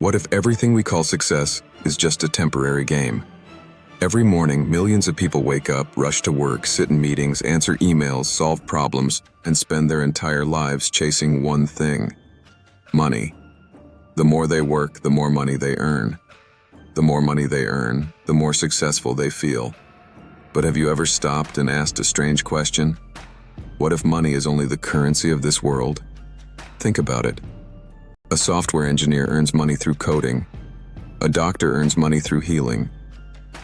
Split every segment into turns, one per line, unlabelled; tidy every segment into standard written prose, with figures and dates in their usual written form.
What if everything we call success is just a temporary game? Every morning, millions of people wake up, rush to work, sit in meetings, answer emails, solve problems, and spend their entire lives chasing one thing: money. The more they work, the more money they earn. The more money they earn, the more successful they feel. But have you ever stopped and asked a strange question? What if money is only the currency of this world? Think about it. A software engineer earns money through coding. A doctor earns money through healing.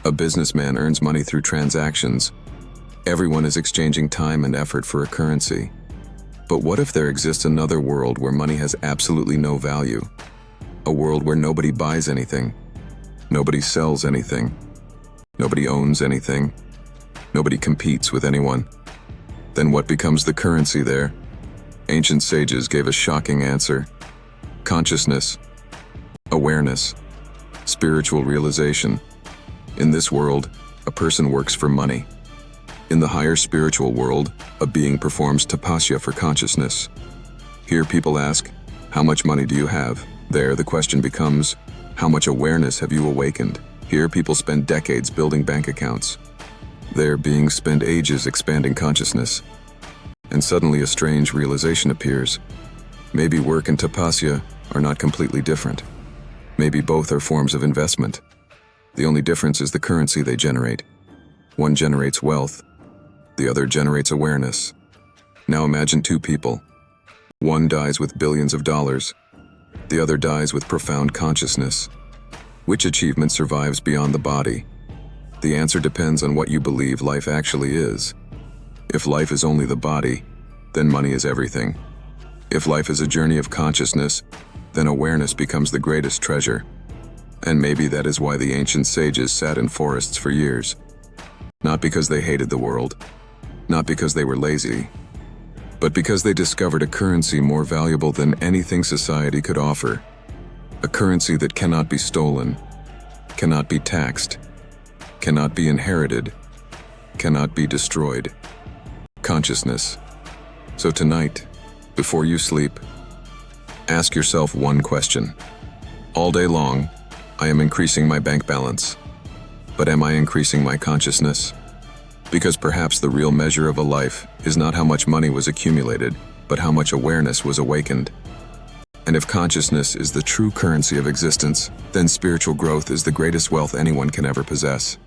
A businessman earns money through transactions. Everyone is exchanging time and effort for a currency. But what if there exists another world where money has absolutely no value? A world where nobody buys anything. Nobody sells anything. Nobody owns anything. Nobody competes with anyone. Then what becomes the currency there? Ancient sages gave a shocking answer. Consciousness, awareness, spiritual realization. In this world, a person works for money. In the higher spiritual world, a being performs tapasya for consciousness. Here people ask, how much money do you have? There the question becomes, how much awareness have you awakened? Here people spend decades building bank accounts. There beings spend ages expanding consciousness. And suddenly a strange realization appears. Maybe work and tapasya are not completely different. Maybe both are forms of investment. The only difference is the currency they generate. One generates wealth, the other generates awareness. Now imagine two people. One dies with billions of dollars, the other dies with profound consciousness. Which achievement survives beyond the body? The answer depends on what you believe life actually is. If life is only the body, then money is everything. If life is a journey of consciousness, then awareness becomes the greatest treasure. And maybe that is why the ancient sages sat in forests for years. Not because they hated the world, not because they were lazy, but because they discovered a currency more valuable than anything society could offer. A currency that cannot be stolen, cannot be taxed, cannot be inherited, cannot be destroyed. Consciousness. So tonight, before you sleep, ask yourself one question. All day long, I am increasing my bank balance. But am I increasing my consciousness? Because perhaps the real measure of a life is not how much money was accumulated, but how much awareness was awakened. And if consciousness is the true currency of existence, then spiritual growth is the greatest wealth anyone can ever possess.